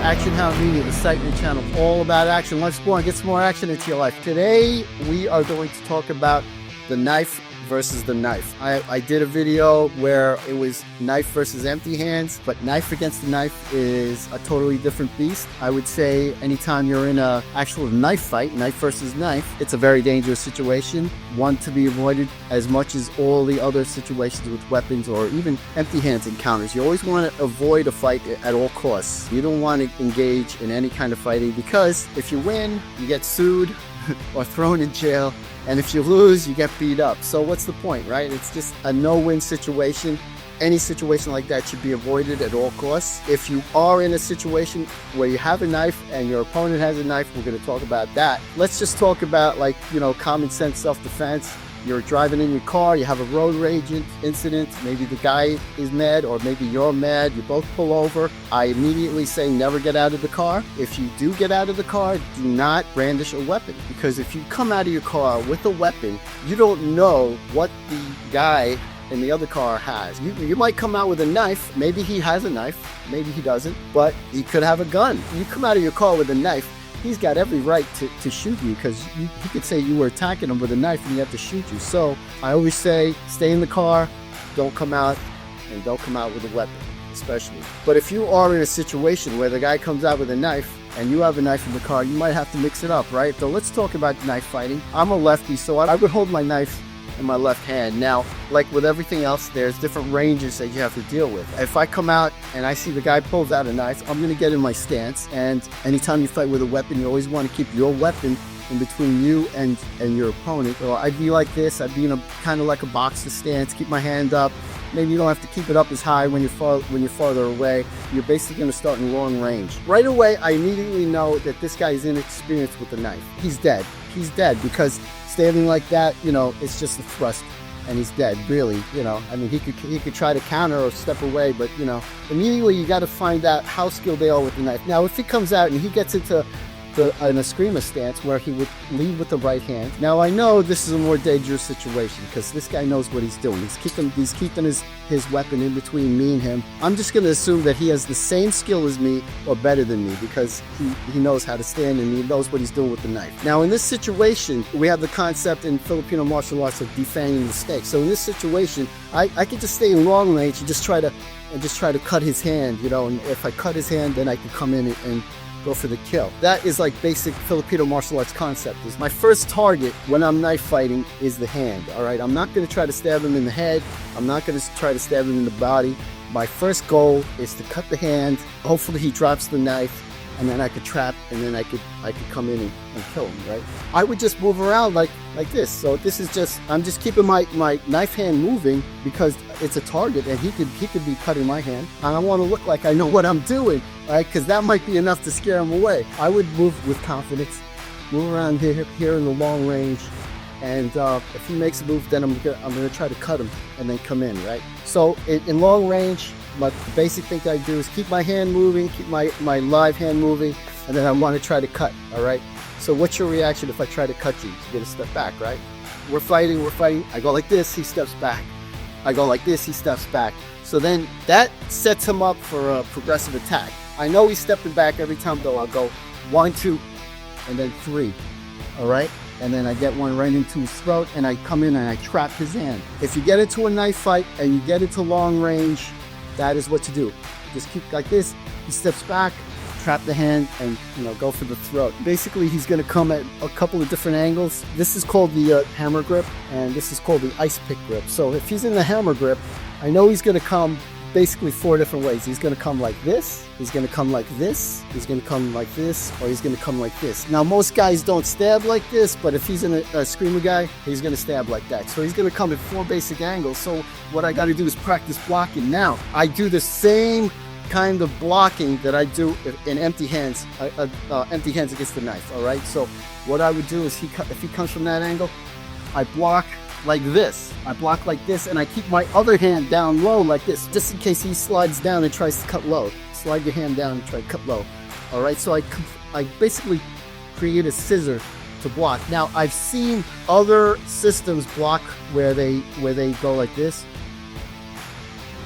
Action Hound Media, the site and channel all about action. Let's go and get some more action into your life. Today, we are going to talk about the knife versus the knife. I did a video where it was knife versus empty hands, but knife against the knife is a totally different beast. I would say anytime you're in a actual knife fight, knife versus knife, it's a very dangerous situation, one to be avoided as much as all the other situations with weapons or even empty hands encounters. You always want to avoid a fight at all costs. You don't want to engage in any kind of fighting, because if you win, you get sued or thrown in jail, and if you lose, you get beat up. So what's the point, right? It's just a no-win situation. Any situation like that should be avoided at all costs. If you are in a situation where you have a knife and your opponent has a knife, we're going to talk about that. Let's just talk about, like, common sense self-defense. You're driving in your car, you have a road rage incident, maybe the guy is mad or maybe you're mad, you both pull over. I immediately say never get out of the car. If you do get out of the car, do not brandish a weapon, because if you come out of your car with a weapon, you don't know what the guy in the other car has. You might come out with a knife, maybe he has a knife, maybe he doesn't, but he could have a gun. You come out of your car with a knife, he's got every right to shoot you, because he could say you were attacking him with a knife and he had to shoot you. So I always say stay in the car, don't come out, and don't come out with a weapon, especially. But if you are in a situation where the guy comes out with a knife and you have a knife in the car, you might have to mix it up, right? So let's talk about knife fighting. I'm a lefty, so I would hold my knife in my left hand. Now, like with everything else, there's different ranges that you have to deal with. If I come out and I see the guy pulls out a knife, I'm going to get in my stance. And anytime you fight with a weapon, you always want to keep your weapon in between you and your opponent. So I'd be like this. I'd be in a kind of like a boxer stance, keep my hand up. Maybe you don't have to keep it up as high when you're farther away. You're basically going to start in long range. Right away, I immediately know that this guy is inexperienced with the knife. He's dead. He's dead, because standing like that, it's just a thrust, and he's dead, really. I mean, he could try to counter or step away, but immediately you got to find out how skilled they are with the knife. Now, if he comes out and he gets into an eskrima stance where he would lead with the right hand. Now, I know this is a more dangerous situation, because this guy knows what he's doing. He's keeping his weapon in between me and him. I'm just going to assume that he has the same skill as me or better than me, because he knows how to stand and he knows what he's doing with the knife. Now, in this situation, we have the concept in Filipino martial arts of defanging the snake. So in this situation, I could just stay in long range and just try to cut his hand, and if I cut his hand, then I could come in and go for the kill. That is like basic Filipino martial arts concept. Is my first target when I'm knife fighting is the hand. All right, I'm not going to try to stab him in the head. I'm not going to try to stab him in the body. My first goal is to cut the hand. Hopefully he drops the knife, and then I could trap, and then I could come in and kill him, right? I would just move around like this. So this is just, I'm just keeping my knife hand moving, because it's a target, and he could be cutting my hand, and I want to look like I know what I'm doing, right? Because that might be enough to scare him away. I would move with confidence, move around here in the long range, and if he makes a move, then I'm gonna try to cut him and then come in, right? So in long range, the basic thing I do is keep my hand moving, keep my live hand moving, and then I want to try to cut, all right? So what's your reaction if I try to cut you? You're going to step back, right? We're fighting. I go like this, he steps back. I go like this, he steps back. So then that sets him up for a progressive attack. I know he's stepping back every time, though. I'll go 1, 2, and then 3, all right? And then I get one right into his throat, and I come in and I trap his hand. If you get into a knife fight and you get into long range, that is what to do. Just keep like this. He steps back, trap the hand, and go for the throat. Basically, he's going to come at a couple of different angles. This is called the hammer grip, and this is called the ice pick grip. So if he's in the hammer grip, I know he's going to come basically 4 different ways. He's going to come like this, he's going to come like this, he's going to come like this, or he's going to come like this. Now, most guys don't stab like this, but if he's in a screamer guy, he's going to stab like that. So he's going to come at 4 basic angles. So what I got to do is practice blocking. Now, I do the same kind of blocking that I do in empty hands, empty hands against the knife, all right? So what I would do is if he comes from that angle, I block like this. I block like this, and I keep my other hand down low like this, just in case he slides down and tries to cut low. Slide your hand down and try to cut low. All right, so I basically create a scissor to block. Now, I've seen other systems block where they go like this.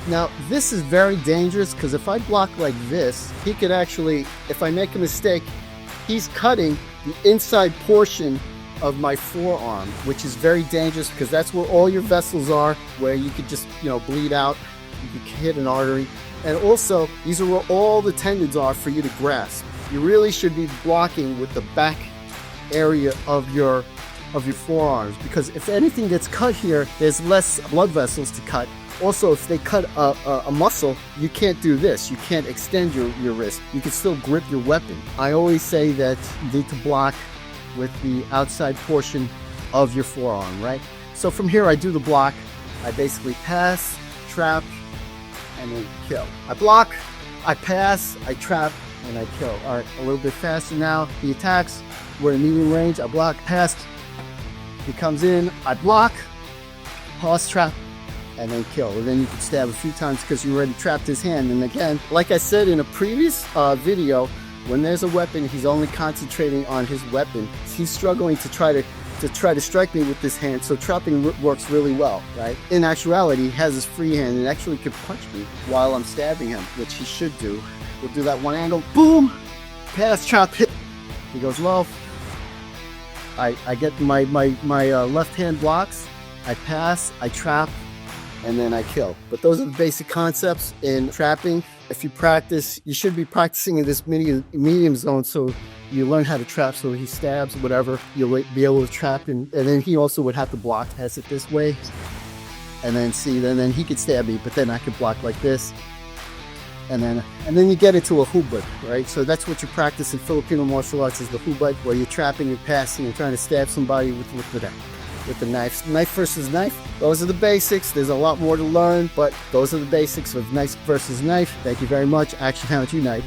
Now, this is very dangerous because if I block like this, he could actually, if I make a mistake, he's cutting the inside portion of my forearm, which is very dangerous because that's where all your vessels are, where you could just, bleed out, you could hit an artery. And also, these are where all the tendons are for you to grasp. You really should be blocking with the back area of your forearms, because if anything gets cut here, there's less blood vessels to cut. Also, if they cut a muscle, you can't do this. You can't extend your wrist. You can still grip your weapon. I always say that you need to block with the outside portion of your forearm, right? So from here, I do the block. I basically pass, trap, and then kill. I block, I pass, I trap, and I kill. All right, a little bit faster now. He attacks. We're in medium range. I block, pass. He comes in. I block, pause, trap, and then kill. And then you can stab a few times because you already trapped his hand. And again, like I said in a previous video, when there's a weapon, he's only concentrating on his weapon. He's struggling to try to strike me with this hand, so trapping works really well, right? In actuality, he has his free hand and actually could punch me while I'm stabbing him, which he should do. We'll do that one angle, boom, pass, trap, hit. He goes low. I get my left hand blocks, I pass, I trap, and then I kill. But those are the basic concepts in trapping. If you practice, you should be practicing in this medium zone, so you learn how to trap. So he stabs, whatever, you'll be able to trap, and then he also would have to block, pass it this way, and then then he could stab me, but then I could block like this, and then you get into a hubad, right? So that's what you practice in Filipino martial arts, is the hubad, where you're trapping and passing and trying to stab somebody with the knife. Knife versus knife, those are the basics. There's a lot more to learn, but those are the basics of knife versus knife. Thank you very much. Action Hound Unite.